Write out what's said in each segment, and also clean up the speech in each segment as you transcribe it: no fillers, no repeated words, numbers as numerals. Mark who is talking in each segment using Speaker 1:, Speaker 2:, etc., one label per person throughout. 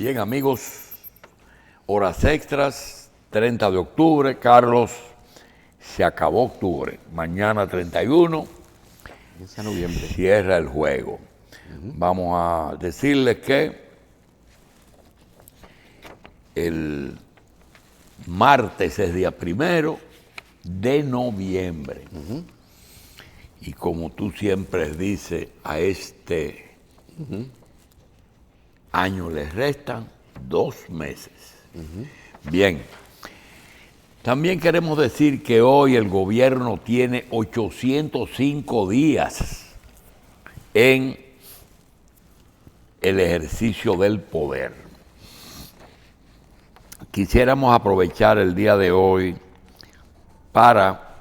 Speaker 1: Bien, amigos, horas extras, 30 de octubre, Carlos, se acabó octubre, mañana 31,
Speaker 2: Empieza noviembre.
Speaker 1: cierra el juego. Vamos a decirles que el martes es día 1 de noviembre. Y como tú siempre dices, a este año les restan 2 meses. Bien. También queremos decir que hoy el gobierno tiene 805 días en el ejercicio del poder. Quisiéramos aprovechar el día de hoy para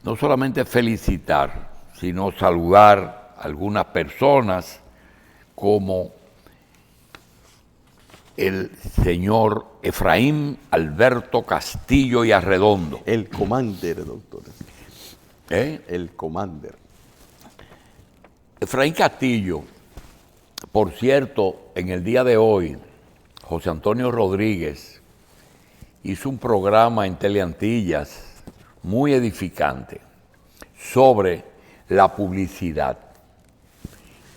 Speaker 1: no solamente felicitar, sino saludar a algunas personas como el señor Efraín Alberto Castillo y Arredondo.
Speaker 2: El Commander, doctor.
Speaker 1: El
Speaker 2: Commander.
Speaker 1: Efraín Castillo, por cierto, en el día de hoy, José Antonio Rodríguez hizo un programa en Teleantillas muy edificante sobre la publicidad.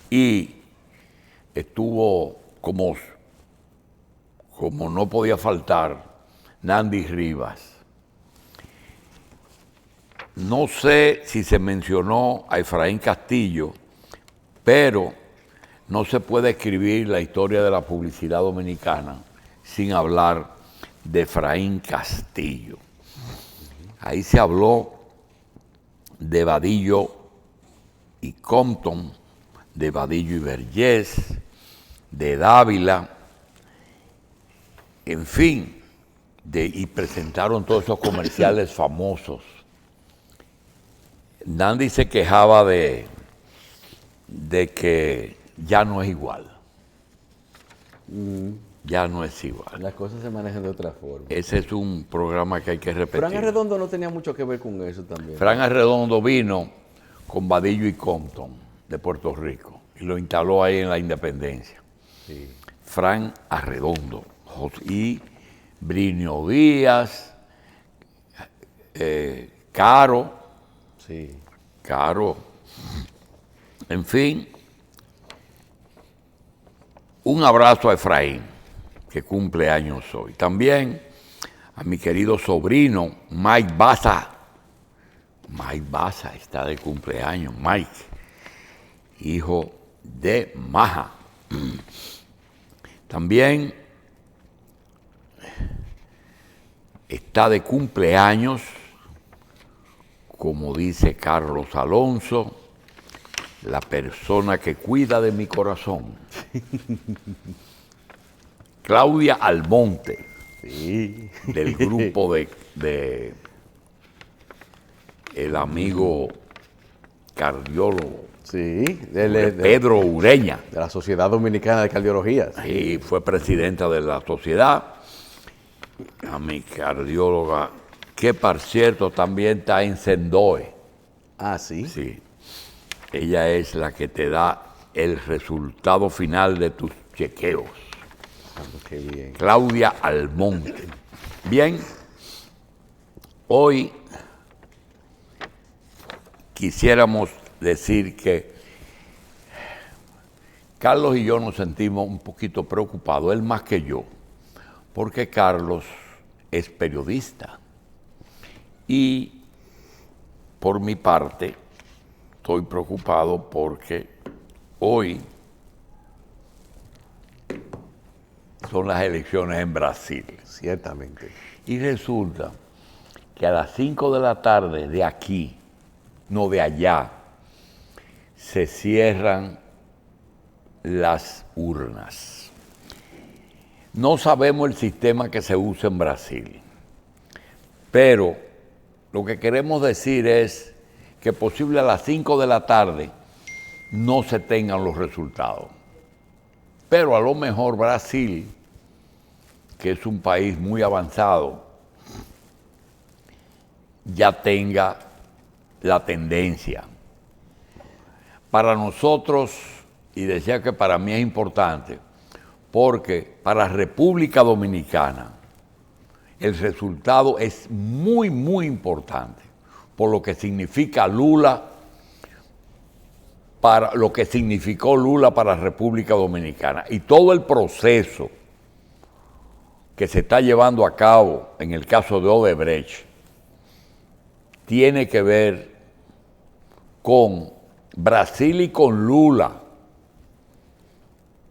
Speaker 1: Y estuvo como no podía faltar, Nandy Rivas. No sé si se mencionó a Efraín Castillo, pero no se puede escribir la historia de la publicidad dominicana sin hablar de Efraín Castillo. Ahí se habló de Vadillo y Compton, de Vadillo y Vergés, de Dávila, en fin, y presentaron todos esos comerciales famosos. Nandy se quejaba de que ya no es igual. Ya no es igual.
Speaker 2: Las cosas se manejan de otra forma.
Speaker 1: Ese es un programa que hay que repetir.
Speaker 2: Fran Arredondo no tenía mucho que ver con eso también.
Speaker 1: Fran Arredondo vino con Vadillo y Compton de Puerto Rico y lo instaló ahí en la Independencia.
Speaker 2: Sí.
Speaker 1: Fran Arredondo y Brinio Díaz, Caro,
Speaker 2: Sí.
Speaker 1: Caro, en fin. Un abrazo a Efraín, que cumple años hoy. También a mi querido sobrino Mike Baza. Mike Baza está de cumpleaños, Mike, hijo de Maja. También está de cumpleaños, como dice Carlos Alonso, la persona que cuida de mi corazón. Claudia Almonte,
Speaker 2: Sí.
Speaker 1: del grupo de el amigo cardiólogo
Speaker 2: Sí.
Speaker 1: Pedro Ureña.
Speaker 2: De la Sociedad Dominicana de Cardiología.
Speaker 1: Y fue presidenta de la sociedad, a mi cardióloga, que por cierto también está en Sendoe.
Speaker 2: Ah, sí.
Speaker 1: Sí. Ella es la que te da el resultado final de tus chequeos.
Speaker 2: Qué bien.
Speaker 1: Claudia Almonte. Bien, hoy quisiéramos decir que Carlos y yo nos sentimos un poquito preocupados, él más que yo, porque Carlos es periodista. Y por mi parte, estoy preocupado porque hoy son las elecciones en Brasil.
Speaker 2: Ciertamente.
Speaker 1: Y resulta que a las 5 de la tarde de aquí, no de allá, se cierran las urnas. No sabemos el sistema que se usa en Brasil, pero lo que queremos decir es que posible a las 5 de la tarde no se tengan los resultados. Pero a lo mejor Brasil, que es un país muy avanzado, ya tenga la tendencia. Para nosotros, y decía que para mí es importante, porque para República Dominicana el resultado es muy, muy importante, por lo que significa Lula, para lo que significó Lula para República Dominicana. Y todo el proceso que se está llevando a cabo en el caso de Odebrecht tiene que ver con Brasil y con Lula.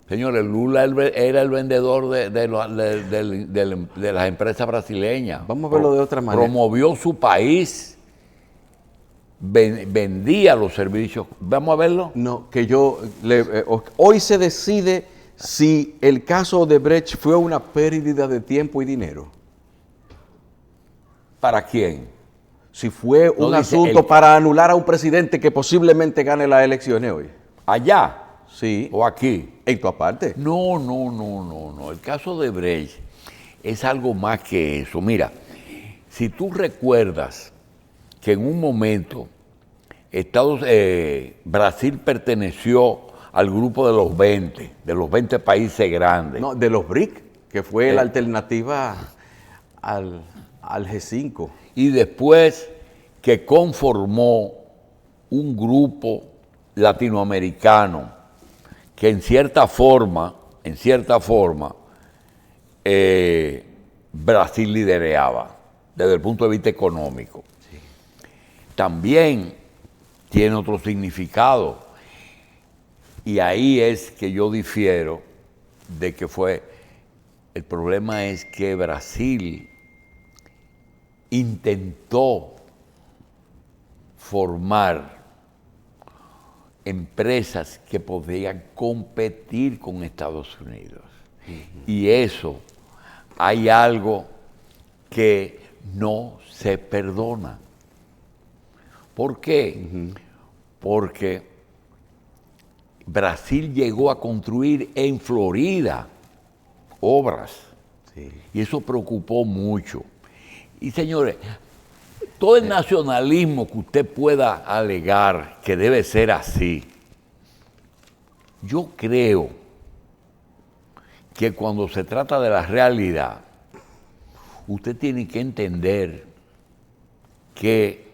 Speaker 1: Señores, Lula era el vendedor de las empresas brasileñas.
Speaker 2: Vamos a verlo de otra manera.
Speaker 1: Promovió su país, vendía los servicios. ¿Vamos a verlo?
Speaker 2: No, que hoy se decide si el caso de Brecht fue una pérdida de tiempo y dinero.
Speaker 1: ¿Para quién?
Speaker 2: Si fue un asunto para anular a un presidente que posiblemente gane las elecciones hoy.
Speaker 1: ¿Allá?
Speaker 2: Sí.
Speaker 1: ¿O aquí?
Speaker 2: En tu aparte.
Speaker 1: No. El caso de Brecht es algo más que eso. Mira, si tú recuerdas que en un momento Brasil perteneció al grupo de los 20 países grandes.
Speaker 2: No, de los BRIC, que fue la alternativa al G5.
Speaker 1: Y después que conformó un grupo latinoamericano que en cierta forma, Brasil lidereaba desde el punto de vista económico. Sí. También tiene otro significado. Y ahí es que yo difiero de que fue. El problema es que Brasil intentó formar empresas que podían competir con Estados Unidos. Y eso, hay algo que no se perdona. ¿Por qué? Porque Brasil llegó a construir en Florida obras. Sí. Y eso preocupó mucho. Y señores, todo el nacionalismo que usted pueda alegar que debe ser así, yo creo que cuando se trata de la realidad, usted tiene que entender que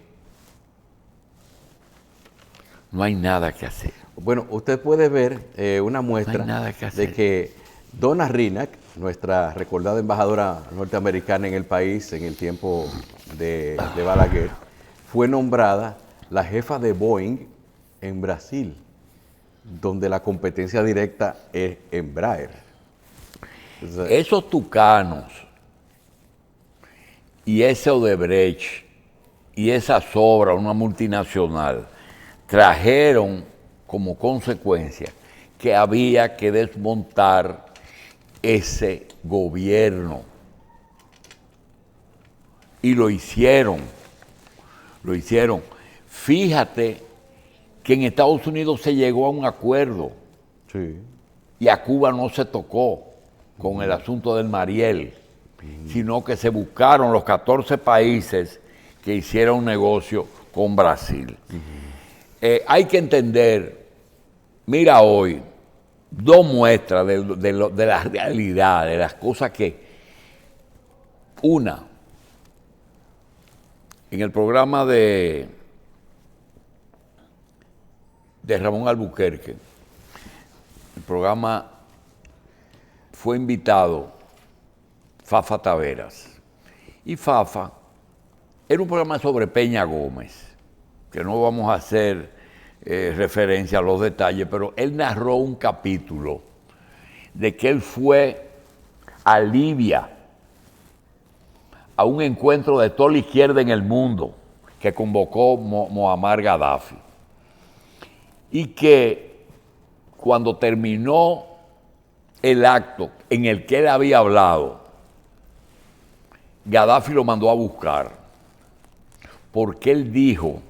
Speaker 1: no hay nada que hacer.
Speaker 2: Bueno, usted puede ver una muestra de que Donna Rinack, nuestra recordada embajadora norteamericana en el país en el tiempo de Balaguer, fue nombrada la jefa de Boeing en Brasil, donde la competencia directa es Embraer.
Speaker 1: Esos tucanos y ese Odebrecht y esa Sobra, una multinacional, trajeron como consecuencia que había que desmontar ese gobierno. Y lo hicieron. Fíjate que en Estados Unidos se llegó a un acuerdo.
Speaker 2: Sí.
Speaker 1: Y a Cuba no se tocó con el asunto del Mariel, sino que se buscaron los 14 países que hicieron negocio con Brasil. Hay que entender, mira hoy, dos muestras de la realidad, de las cosas que... Una, en el programa de Ramón Albuquerque, el programa fue invitado Fafa Taveras. Y Fafa era un programa sobre Peña Gómez, que no vamos a hacer referencia a los detalles, pero él narró un capítulo de que él fue a Libia a un encuentro de toda la izquierda en el mundo que convocó Muammar Gaddafi. Y que cuando terminó el acto en el que él había hablado, Gaddafi lo mandó a buscar, porque él dijo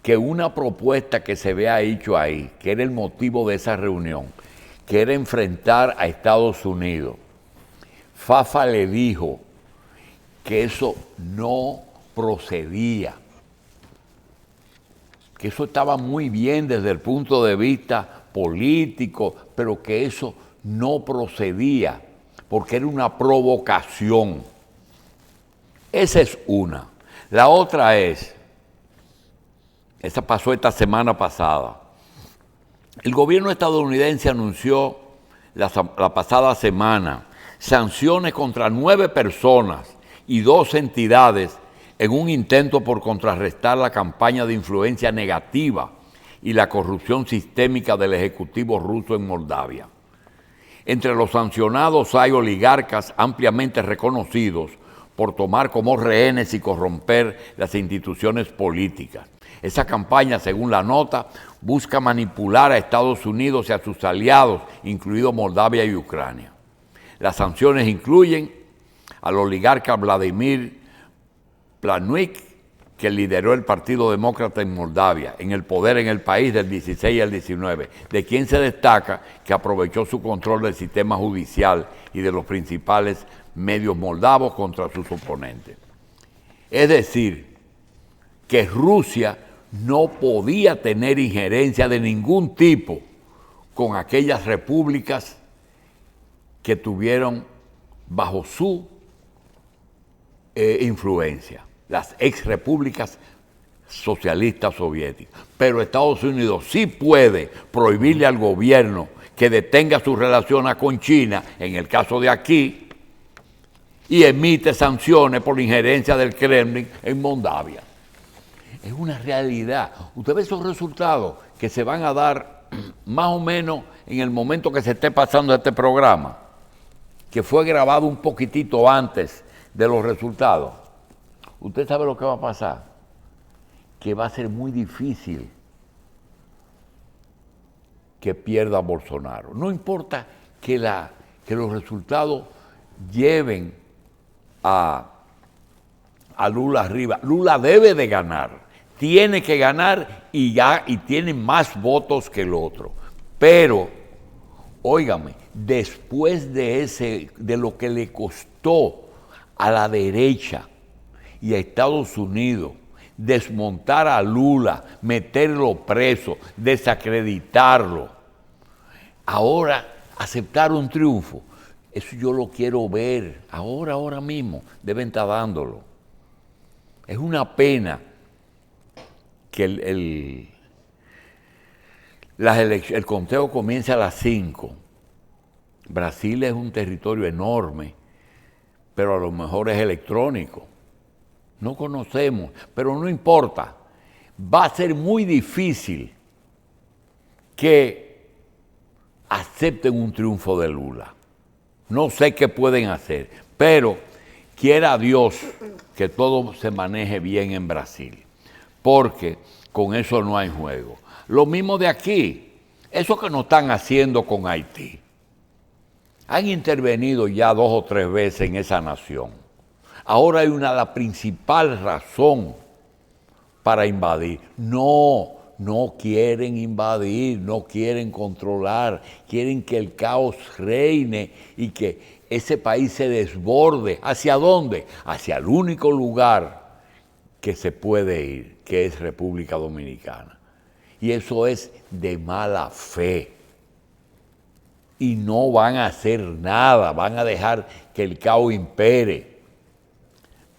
Speaker 1: que una propuesta que se había hecho ahí, que era el motivo de esa reunión, que era enfrentar a Estados Unidos, Fafa le dijo que eso no procedía, que eso estaba muy bien desde el punto de vista político, pero que eso no procedía, porque era una provocación. Esa es una. La otra es, esa pasó esta semana pasada. El gobierno estadounidense anunció la pasada semana sanciones contra 9 personas y 2 entidades en un intento por contrarrestar la campaña de influencia negativa y la corrupción sistémica del Ejecutivo ruso en Moldavia. Entre los sancionados hay oligarcas ampliamente reconocidos por tomar como rehenes y corromper las instituciones políticas. Esa campaña, según la nota, busca manipular a Estados Unidos y a sus aliados, incluidos Moldavia y Ucrania. Las sanciones incluyen al oligarca Vladimir Planuik, que lideró el Partido Demócrata en Moldavia, en el poder en el país del 16 al 19, de quien se destaca que aprovechó su control del sistema judicial y de los principales medios moldavos contra sus oponentes. Es decir, que Rusia no podía tener injerencia de ningún tipo con aquellas repúblicas que tuvieron bajo su influencia, las exrepúblicas socialistas soviéticas. Pero Estados Unidos sí puede prohibirle al gobierno que detenga sus relaciones con China, en el caso de aquí, y emite sanciones por la injerencia del Kremlin en Moldavia. Es una realidad. Usted ve esos resultados que se van a dar más o menos en el momento que se esté pasando este programa, que fue grabado un poquitito antes de los resultados. Usted sabe lo que va a pasar, que va a ser muy difícil que pierda Bolsonaro. No importa que los resultados lleven a Lula arriba. Lula debe de ganar, tiene que ganar y tiene más votos que el otro. Pero, óigame, después de lo que le costó a la derecha y a Estados Unidos desmontar a Lula, meterlo preso, desacreditarlo, ahora aceptar un triunfo, eso yo lo quiero ver, ahora mismo, deben estar dándolo. Es una pena que el conteo comience a las 5. Brasil es un territorio enorme, pero a lo mejor es electrónico. No conocemos, pero no importa. Va a ser muy difícil que acepten un triunfo de Lula. No sé qué pueden hacer, pero quiera Dios que todo se maneje bien en Brasil, porque con eso no hay juego. Lo mismo de aquí, eso que no están haciendo con Haití. Han intervenido ya 2 o 3 veces en esa nación. Ahora hay la principal razón para invadir. No quieren invadir, no quieren controlar, quieren que el caos reine y que ese país se desborde. ¿Hacia dónde? Hacia el único lugar que se puede ir, que es República Dominicana. Y eso es de mala fe. Y no van a hacer nada, van a dejar que el caos impere.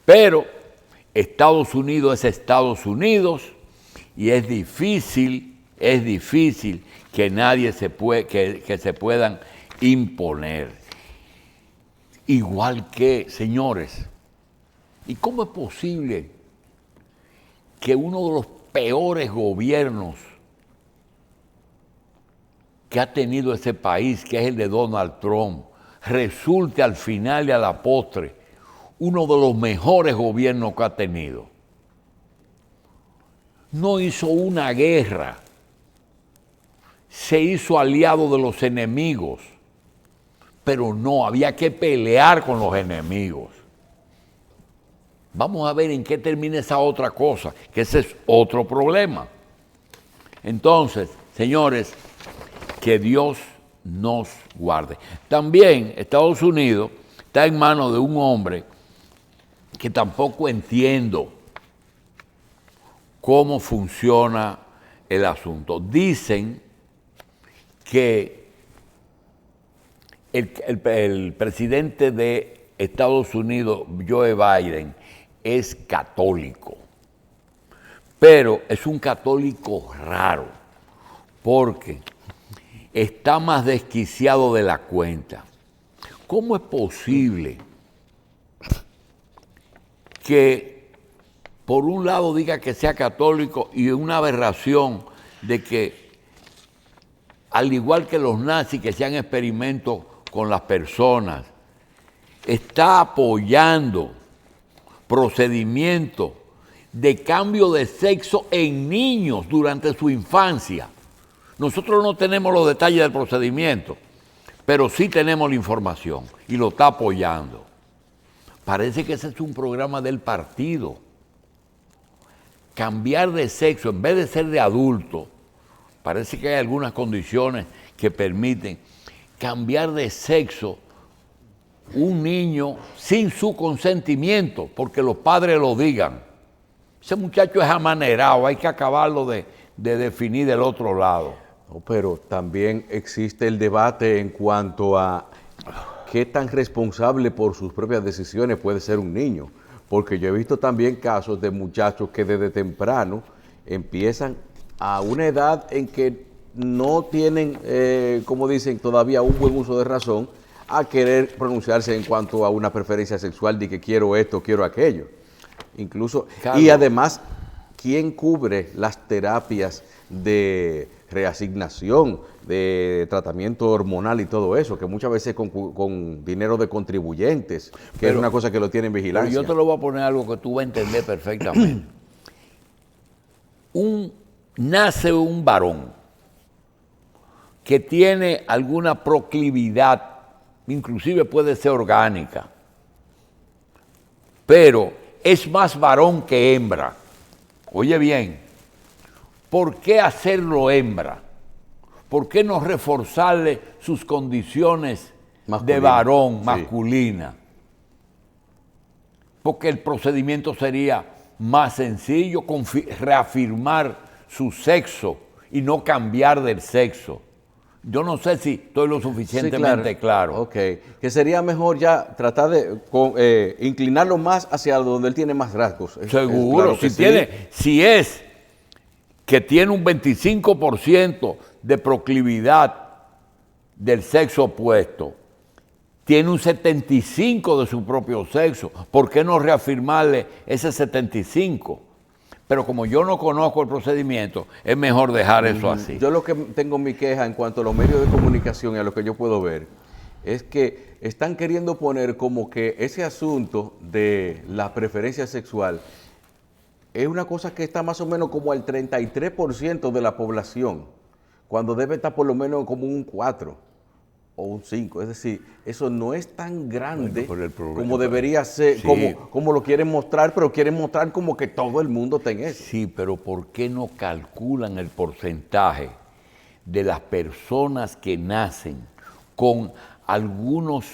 Speaker 1: Pero Estados Unidos es Estados Unidos y es difícil que nadie que se puedan imponer. Igual que, señores, ¿y cómo es posible que uno de los peores gobiernos que ha tenido ese país, que es el de Donald Trump, resulte al final y a la postre uno de los mejores gobiernos que ha tenido? No hizo una guerra, se hizo aliado de los enemigos, pero no, había que pelear con los enemigos. Vamos a ver en qué termina esa otra cosa, que ese es otro problema. Entonces, señores, que Dios nos guarde. También Estados Unidos está en manos de un hombre que tampoco entiendo cómo funciona el asunto. Dicen que el presidente de Estados Unidos, Joe Biden, es católico, pero es un católico raro, porque está más desquiciado de la cuenta. ¿Cómo es posible que por un lado diga que sea católico y una aberración de que, al igual que los nazis que hacían experimentos con las personas, está apoyando procedimientos de cambio de sexo en niños durante su infancia? Nosotros no tenemos los detalles del procedimiento, pero sí tenemos la información y lo está apoyando. Parece que ese es un programa del partido. Cambiar de sexo en vez de ser de adulto, parece que hay algunas condiciones que permiten cambiar de sexo un niño sin su consentimiento, porque los padres lo digan. Ese muchacho es amanerado, hay que acabarlo de definir del otro lado.
Speaker 2: No, pero también existe el debate en cuanto a qué tan responsable por sus propias decisiones puede ser un niño. Porque yo he visto también casos de muchachos que desde temprano empiezan a una edad en que no tienen, como dicen, todavía un buen uso de razón, a querer pronunciarse en cuanto a una preferencia sexual de que quiero esto, quiero aquello. Incluso, Carlos. Y además, ¿quién cubre las terapias de reasignación, de tratamiento hormonal y todo eso, que muchas veces con dinero de contribuyentes, que es una cosa que lo tienen vigilancia?
Speaker 1: Yo te lo voy a poner algo que tú vas a entender perfectamente. Nace un varón que tiene alguna proclividad, inclusive puede ser orgánica, pero es más varón que hembra. Oye bien, ¿por qué hacerlo hembra? ¿Por qué no reforzarle sus condiciones de varón, masculina? Sí. Porque el procedimiento sería más sencillo, reafirmar su sexo y no cambiar del sexo. Yo no sé si estoy lo suficientemente claro.
Speaker 2: Ok, que sería mejor ya tratar de inclinarlo más hacia donde él tiene más rasgos.
Speaker 1: Seguro, claro si es que tiene un 25% de proclividad del sexo opuesto, tiene un 75% de su propio sexo, ¿por qué no reafirmarle ese 75%? Pero como yo no conozco el procedimiento, es mejor dejar eso así.
Speaker 2: Yo lo que tengo mi queja en cuanto a los medios de comunicación y a lo que yo puedo ver, es que están queriendo poner como que ese asunto de la preferencia sexual es una cosa que está más o menos como al 33% de la población, cuando debe estar por lo menos como un 4 o un 5. Es decir, eso no es tan grande como debería ser, sí, como lo quieren mostrar, pero quieren mostrar como que todo el mundo tenga eso.
Speaker 1: Sí, pero ¿por qué no calculan el porcentaje de las personas que nacen con algunos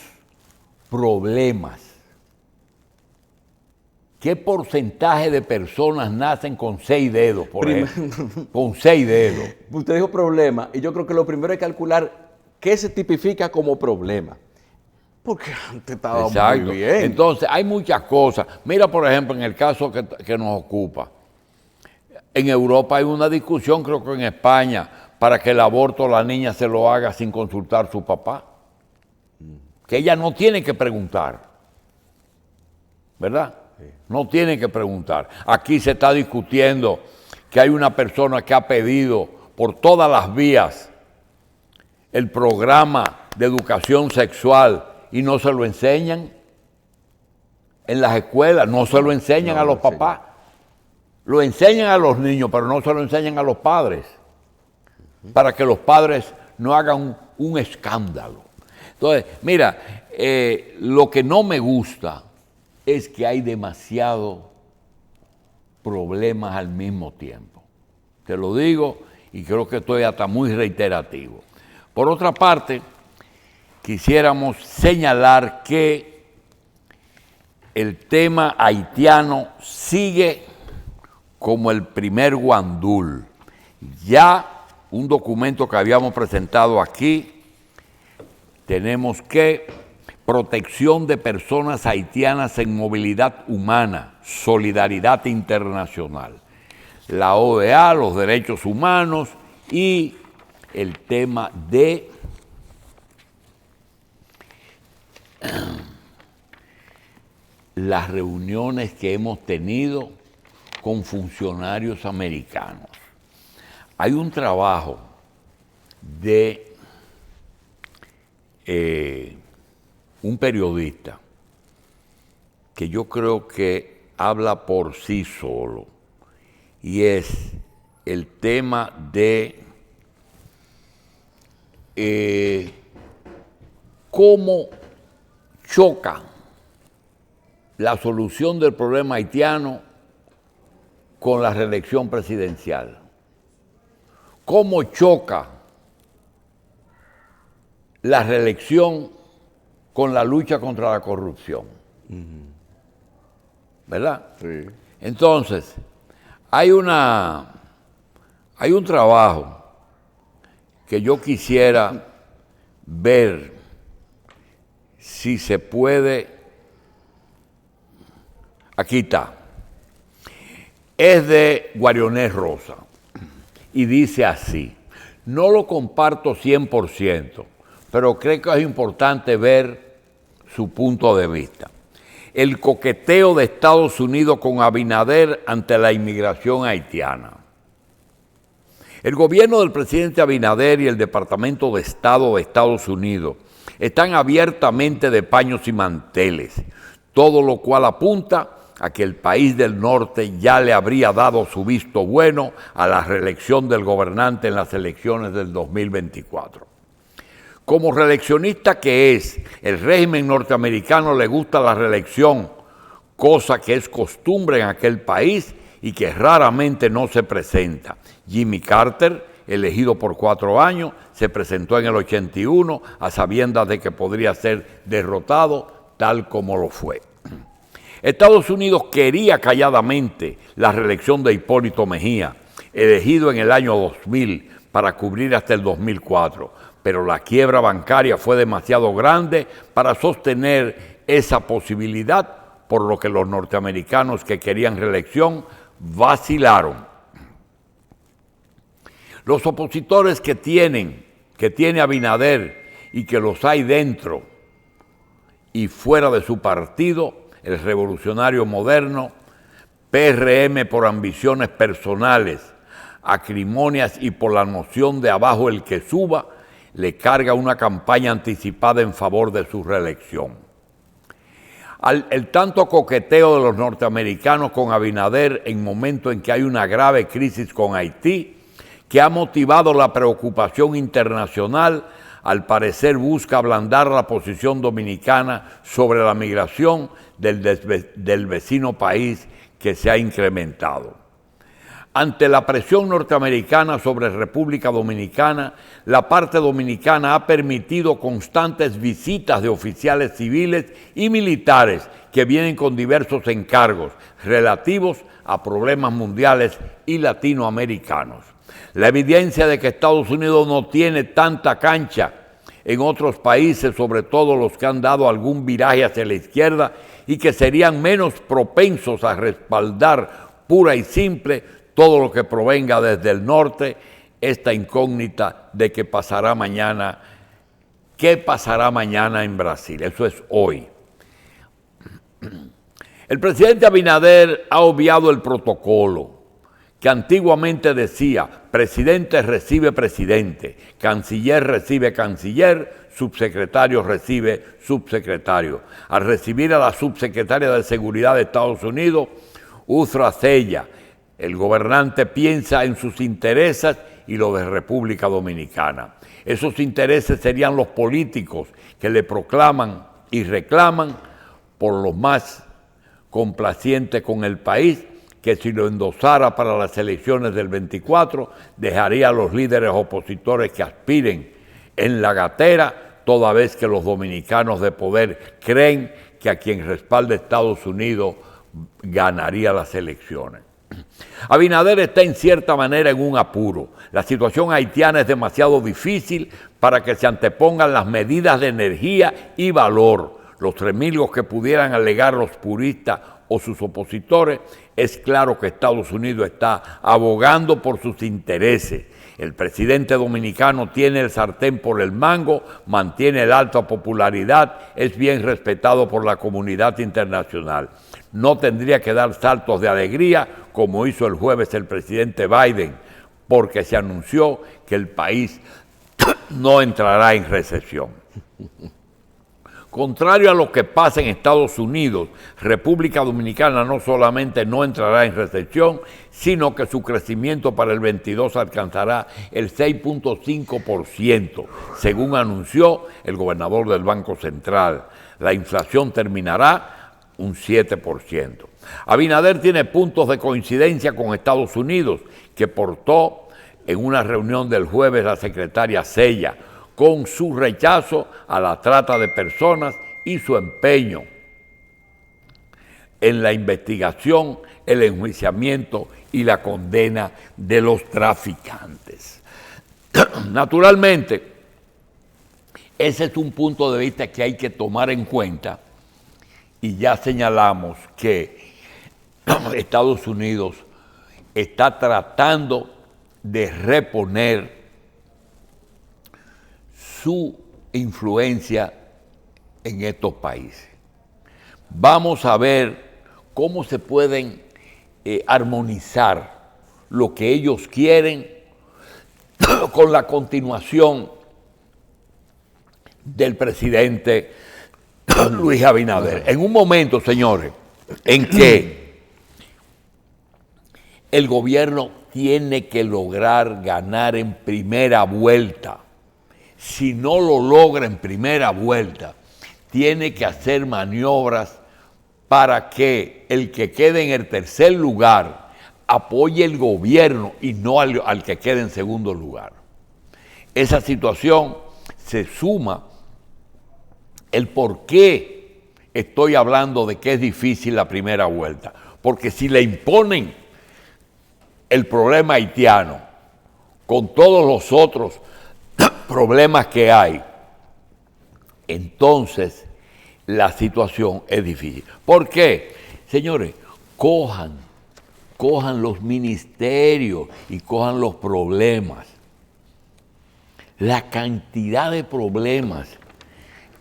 Speaker 1: problemas? ¿Qué porcentaje de personas nacen con 6 dedos, por ejemplo? Con 6 dedos.
Speaker 2: Usted dijo problema, y yo creo que lo primero es calcular qué se tipifica como problema. Porque antes estaba muy bien.
Speaker 1: Entonces, hay muchas cosas. Mira, por ejemplo, en el caso que nos ocupa. En Europa hay una discusión, creo que en España, para que el aborto la niña se lo haga sin consultar a su papá. Que ella no tiene que preguntar. ¿Verdad? No tiene que preguntar. Aquí se está discutiendo que hay una persona que ha pedido por todas las vías el programa de educación sexual y no se lo enseñan en las escuelas, no se lo enseñan a los papás. Lo enseñan a los niños, pero no se lo enseñan a los padres, para que los padres no hagan un escándalo. Entonces, mira, lo que no me gusta es que hay demasiados problemas al mismo tiempo. Te lo digo y creo que estoy hasta muy reiterativo. Por otra parte, quisiéramos señalar que el tema haitiano sigue como el primer guandul. Ya un documento que habíamos presentado aquí tenemos que protección de personas haitianas en movilidad humana, solidaridad internacional, la OEA, los derechos humanos y el tema de las reuniones que hemos tenido con funcionarios americanos. Hay un trabajo de un periodista que yo creo que habla por sí solo, y es el tema de cómo choca la solución del problema haitiano con la reelección presidencial. Cómo choca la reelección con la lucha contra la corrupción. ¿Verdad?
Speaker 2: Sí.
Speaker 1: Entonces, hay un trabajo que yo quisiera ver si se puede. Aquí está. Es de Guarionés Rosa y dice así: no lo comparto 100%, pero creo que es importante ver su punto de vista. El coqueteo de Estados Unidos con Abinader ante la inmigración haitiana. El gobierno del presidente Abinader y el Departamento de Estado de Estados Unidos están abiertamente de paños y manteles, todo lo cual apunta a que el país del norte ya le habría dado su visto bueno a la reelección del gobernante en las elecciones del 2024. Como reeleccionista que es, el régimen norteamericano le gusta la reelección, cosa que es costumbre en aquel país y que raramente no se presenta. Jimmy Carter, elegido por 4 años, se presentó en el 81 a sabiendas de que podría ser derrotado, tal como lo fue. Estados Unidos quería calladamente la reelección de Hipólito Mejía, elegido en el año 2000 para cubrir hasta el 2004, pero la quiebra bancaria fue demasiado grande para sostener esa posibilidad, por lo que los norteamericanos que querían reelección vacilaron. Los opositores que tiene Abinader y que los hay dentro y fuera de su partido, el Revolucionario Moderno, PRM por ambiciones personales, acrimonias y por la noción de abajo el que suba, le carga una campaña anticipada en favor de su reelección. El tanto coqueteo de los norteamericanos con Abinader en momento en que hay una grave crisis con Haití, que ha motivado la preocupación internacional, al parecer busca ablandar la posición dominicana sobre la migración del vecino país que se ha incrementado. Ante la presión norteamericana sobre República Dominicana, la parte dominicana ha permitido constantes visitas de oficiales civiles y militares que vienen con diversos encargos relativos a problemas mundiales y latinoamericanos. La evidencia de que Estados Unidos no tiene tanta cancha en otros países, sobre todo los que han dado algún viraje hacia la izquierda y que serían menos propensos a respaldar pura y simple todo lo que provenga desde el norte, esta incógnita de qué pasará mañana en Brasil. Eso es hoy. El presidente Abinader ha obviado el protocolo que antiguamente decía: presidente recibe presidente, canciller recibe canciller, subsecretario recibe subsecretario. Al recibir a la subsecretaria de Seguridad de Estados Unidos, Uzra Zeya, el gobernante piensa en sus intereses y los de República Dominicana. Esos intereses serían los políticos que le proclaman y reclaman por los más complacientes con el país, que si lo endosara para las elecciones del 24, dejaría a los líderes opositores que aspiren en la gatera, toda vez que los dominicanos de poder creen que a quien respalde Estados Unidos ganaría las elecciones. Abinader está en cierta manera en un apuro. La situación haitiana es demasiado difícil para que se antepongan las medidas de energía y valor. Los remilgos que pudieran alegar los puristas o sus opositores, es claro que Estados Unidos está abogando por sus intereses. El presidente dominicano tiene el sartén por el mango, mantiene la alta popularidad, es bien respetado por la comunidad internacional. No tendría que dar saltos de alegría como hizo el jueves el presidente Biden, porque se anunció que el país no entrará en recesión. Contrario a lo que pasa en Estados Unidos, República Dominicana no solamente no entrará en recesión, sino que su crecimiento para el 22 alcanzará el 6.5%, según anunció el gobernador del Banco Central. La inflación terminará un 7%. Abinader tiene puntos de coincidencia con Estados Unidos, que portó en una reunión del jueves la secretaria Sella, con su rechazo a la trata de personas y su empeño en la investigación, el enjuiciamiento y la condena de los traficantes. Naturalmente, ese es un punto de vista que hay que tomar en cuenta, y ya señalamos que Estados Unidos está tratando de reponer su influencia en estos países. Vamos a ver cómo se pueden armonizar lo que ellos quieren con la continuación del presidente Luis Abinader. En un momento, señores, en que el gobierno tiene que lograr ganar en primera vuelta. Si no lo logra en primera vuelta, tiene que hacer maniobras para que el que quede en el tercer lugar apoye el gobierno y no al que quede en segundo lugar. Esa situación se suma el por qué estoy hablando de que es difícil la primera vuelta. Porque si le imponen el problema haitiano con todos los otros problemas que hay, entonces la situación es difícil. ¿Por qué? Señores, cojan los ministerios y cojan los problemas. La cantidad de problemas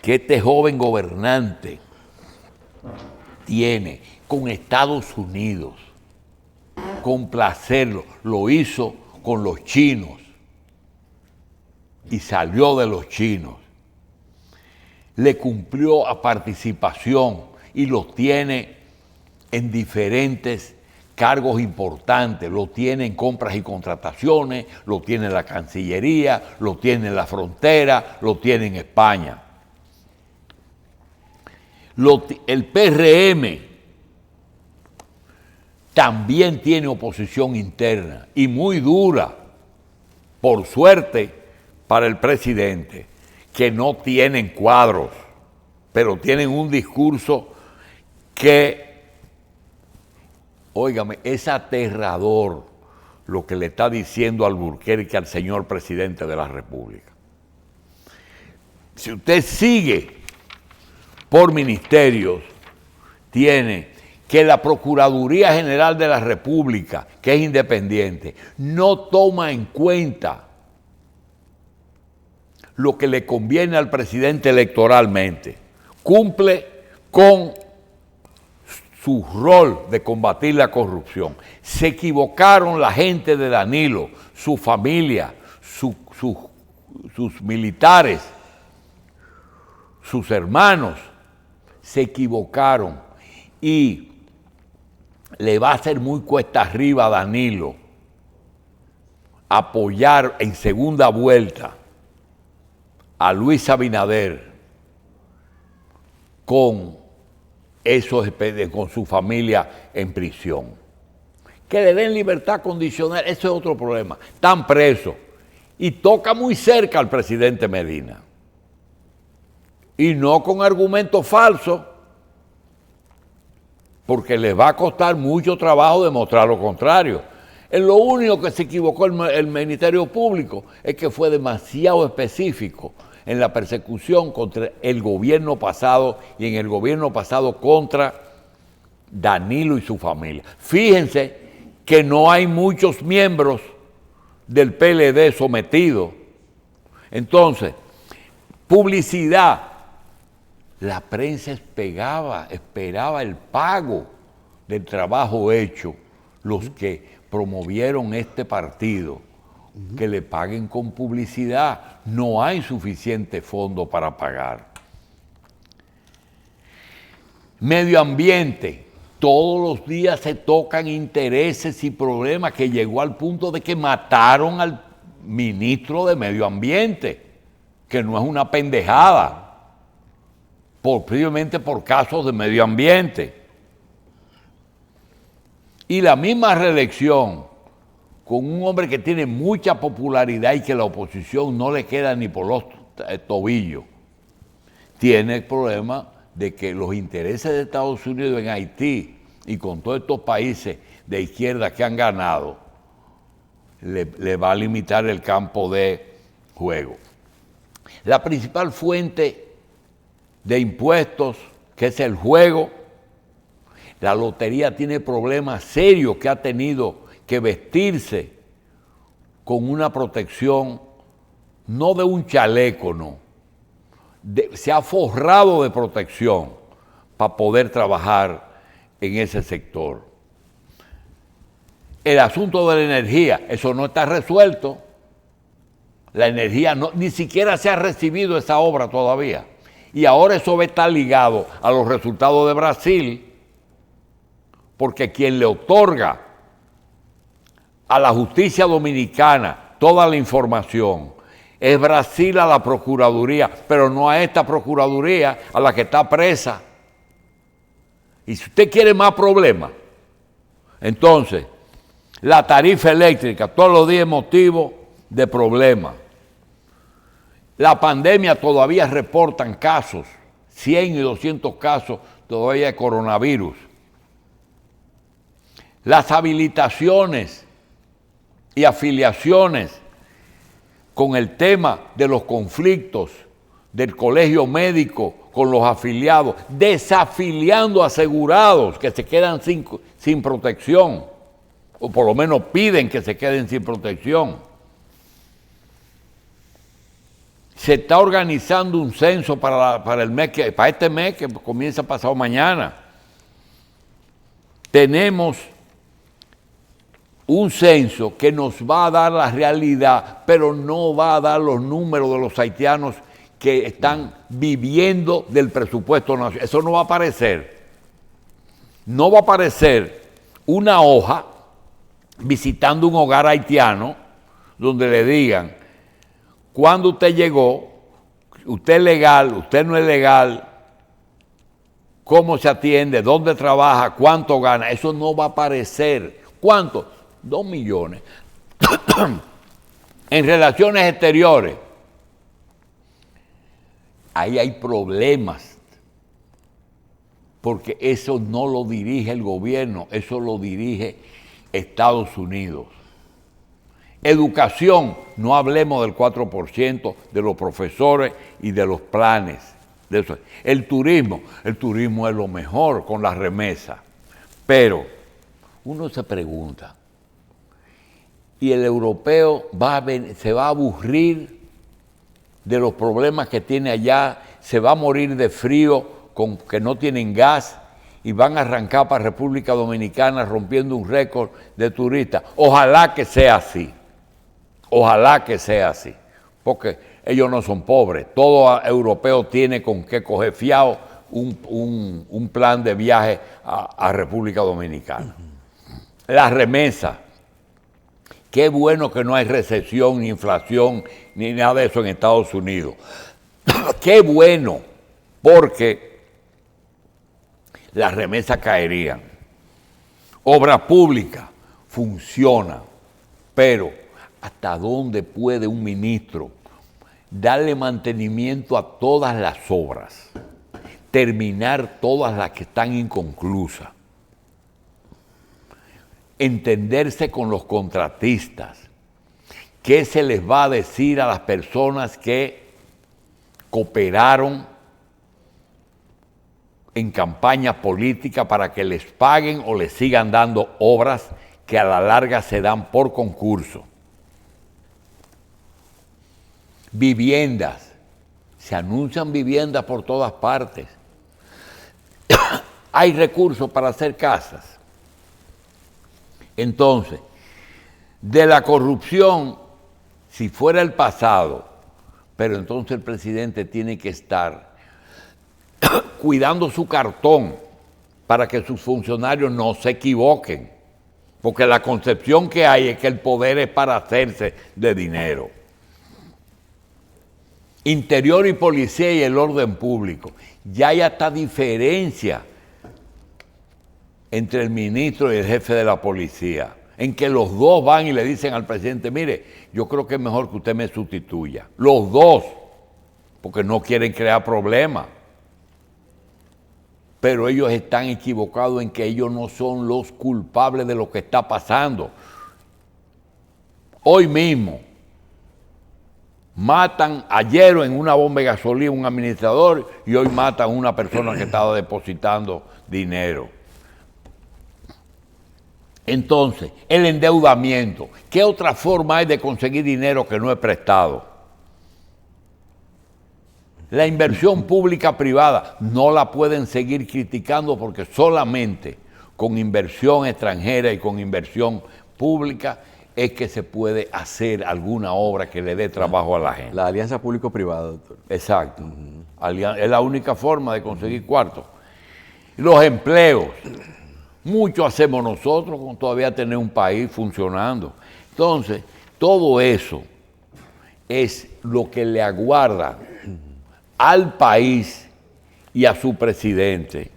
Speaker 1: que este joven gobernante tiene con Estados Unidos, complacerlo, lo hizo con los chinos y salió de los chinos. Le cumplió a participación y los tiene en diferentes cargos importantes. Lo tiene en compras y contrataciones, lo tiene en la Cancillería, lo tiene en la frontera, lo tiene en España. El PRM también tiene oposición interna y muy dura, por suerte para el presidente, que no tienen cuadros, pero tienen un discurso que, óigame, es aterrador lo que le está diciendo Alburquerque al señor presidente de la República. Si usted sigue por ministerios, tiene que la Procuraduría General de la República, que es independiente, no toma en cuenta lo que le conviene al presidente electoralmente, cumple con su rol de combatir la corrupción. Se equivocaron la gente de Danilo, su familia, sus militares, sus hermanos, se equivocaron y le va a hacer muy cuesta arriba a Danilo apoyar en segunda vuelta a Luis Abinader con su familia en prisión. Que le den libertad condicional, ese es otro problema. Están presos y toca muy cerca al presidente Medina. Y no con argumentos falsos. porque les va a costar mucho trabajo demostrar lo contrario. En lo único que se equivocó el Ministerio Público es que fue demasiado específico en la persecución contra el gobierno pasado y en el gobierno pasado contra Danilo y su familia. Fíjense que no hay muchos miembros del PLD sometidos. Entonces, publicidad. La prensa esperaba el pago del trabajo hecho, los que promovieron este partido, que le paguen con publicidad. No hay suficiente fondo para pagar. Medio ambiente. Todos los días se tocan intereses y problemas que llegó al punto de que mataron al ministro de Medio Ambiente, que no es una pendejada, posiblemente por casos de medio ambiente. Y la misma reelección con un hombre que tiene mucha popularidad y que la oposición no le queda ni por los tobillos, tiene el problema de que los intereses de Estados Unidos en Haití y con todos estos países de izquierda que han ganado, le va a limitar el campo de juego. La principal fuente de impuestos, que es el juego, la lotería tiene problemas serios que ha tenido que vestirse con una protección, no de un chaleco, no. Se ha forrado de protección para poder trabajar en ese sector. El asunto de la energía, eso no está resuelto. La energía ni siquiera se ha recibido esa obra todavía. Y ahora eso va a estar ligado a los resultados de Brasil, porque quien le otorga a la justicia dominicana toda la información es Brasil, a la Procuraduría, pero no a esta Procuraduría a la que está presa. Y si usted quiere más problemas, entonces la tarifa eléctrica todos los días es motivo de problemas. La pandemia todavía reportan casos, 100 y 200 casos todavía de coronavirus. Las habilitaciones y afiliaciones con el tema de los conflictos del colegio médico con los afiliados, desafiliando asegurados que se quedan sin protección, o por lo menos piden que se queden sin protección. Se está organizando un censo para este mes que comienza pasado mañana. Tenemos un censo que nos va a dar la realidad, pero no va a dar los números de los haitianos que están viviendo del presupuesto nacional. Eso no va a aparecer. No va a aparecer una hoja visitando un hogar haitiano donde le digan cuándo usted llegó, usted es legal, usted no es legal, cómo se atiende, dónde trabaja, cuánto gana. Eso no va a aparecer. ¿Cuánto? 2 millones. En relaciones exteriores, ahí hay problemas, porque eso no lo dirige el gobierno, eso lo dirige Estados Unidos. Educación, no hablemos del 4% de los profesores y de los planes. De eso. El turismo es lo mejor con las remesas, pero uno se pregunta, ¿y el europeo se va a aburrir de los problemas que tiene allá? ¿Se va a morir de frío con que no tienen gas y van a arrancar para República Dominicana rompiendo un récord de turistas? Ojalá que sea así. Ojalá que sea así, porque ellos no son pobres. Todo europeo tiene con qué coger fiado un plan de viaje a República Dominicana. La remesa. Qué bueno que no hay recesión, ni inflación, ni nada de eso en Estados Unidos. Qué bueno, porque las remesas caerían. Obra pública funciona, pero ¿hasta dónde puede un ministro darle mantenimiento a todas las obras, terminar todas las que están inconclusas? entenderse con los contratistas. ¿Qué se les va a decir a las personas que cooperaron en campaña política para que les paguen o les sigan dando obras que a la larga se dan por concurso? Viviendas. Se anuncian viviendas por todas partes. Hay recursos para hacer casas. Entonces, de la corrupción, si fuera el pasado, pero entonces el presidente tiene que estar cuidando su cartón para que sus funcionarios no se equivoquen, porque la concepción que hay es que el poder es para hacerse de dinero. Interior y policía y el orden público. Ya hay hasta diferencia entre el ministro y el jefe de la policía, en que los dos van y le dicen al presidente, mire, yo creo que es mejor que usted me sustituya. Los dos, porque no quieren crear problemas. Pero ellos están equivocados en que ellos no son los culpables de lo que está pasando. Hoy mismo matan ayer en una bomba de gasolina un administrador y hoy matan a una persona que estaba depositando dinero. Entonces, el endeudamiento. ¿Qué otra forma hay de conseguir dinero que no es prestado? La inversión pública-privada no la pueden seguir criticando porque solamente con inversión extranjera y con inversión pública es que se puede hacer alguna obra que le dé trabajo a la gente.
Speaker 2: La alianza público-privada, doctor.
Speaker 1: Exacto. Es la única forma de conseguir cuartos. Los empleos. Mucho hacemos nosotros con todavía tener un país funcionando. Entonces, todo eso es lo que le aguarda al país y a su presidente,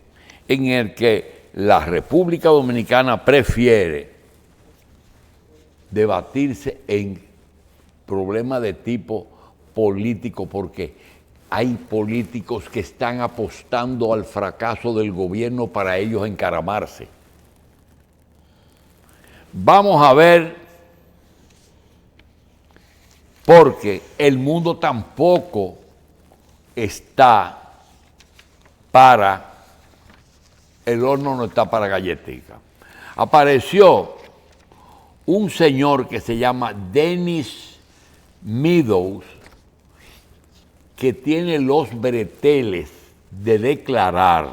Speaker 1: en el que la República Dominicana prefiere debatirse en problemas de tipo político, porque hay políticos que están apostando al fracaso del gobierno para ellos encaramarse. Vamos a ver, porque el mundo tampoco está para, el horno no está para galletica. Apareció un señor que se llama Dennis Meadows, que tiene los breteles de declarar: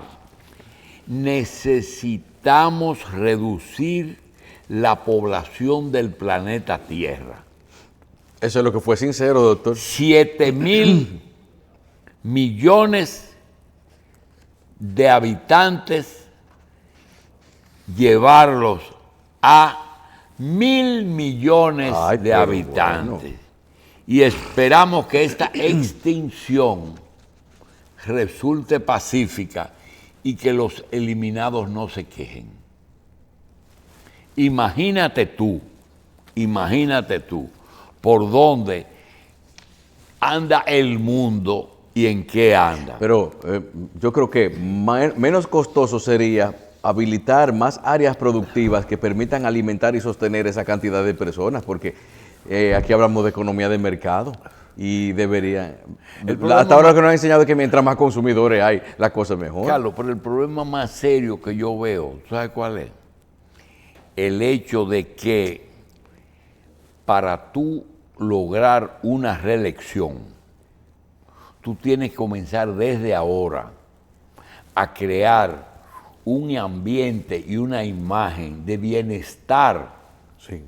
Speaker 1: necesitamos reducir la población del planeta Tierra.
Speaker 2: Eso es lo que fue sincero, doctor.
Speaker 1: 7,000 millones de habitantes, llevarlos a 1,000 millones de habitantes. Bueno. Y esperamos que esta extinción resulte pacífica y que los eliminados no se quejen. Imagínate tú, por dónde anda el mundo y en qué anda.
Speaker 2: Pero yo creo que menos costoso sería habilitar más áreas productivas que permitan alimentar y sostener esa cantidad de personas, porque aquí hablamos de economía de mercado y debería... Hasta ahora lo que nos han enseñado es que mientras más consumidores hay, la cosa es mejor.
Speaker 1: Carlos, pero el problema más serio que yo veo, ¿sabes cuál es? El hecho de que para tú lograr una reelección, tú tienes que comenzar desde ahora a crear un ambiente y una imagen de bienestar.
Speaker 2: Sí.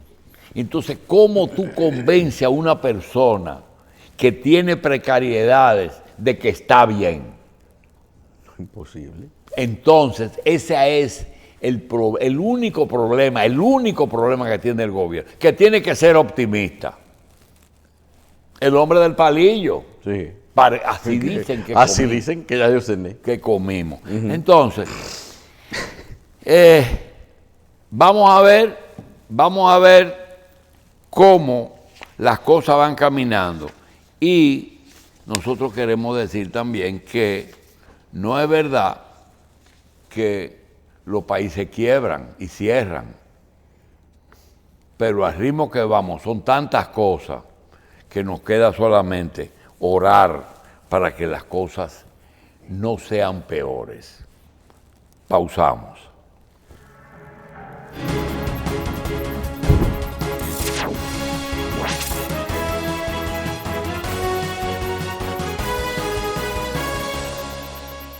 Speaker 1: Entonces, ¿cómo tú convences a una persona que tiene precariedades de que está bien?
Speaker 2: Imposible.
Speaker 1: Entonces, ese es el único problema que tiene el gobierno, que tiene que ser optimista. El hombre del palillo.
Speaker 2: Sí.
Speaker 1: Así dicen que
Speaker 2: así comimos, dicen que ya yo cené.
Speaker 1: Que comimos. Entonces, vamos a ver cómo las cosas van caminando. Y nosotros queremos decir también que no es verdad que los países quiebran y cierran. pero al ritmo que vamos son tantas cosas que nos queda solamente orar para que las cosas no sean peores. Pausamos.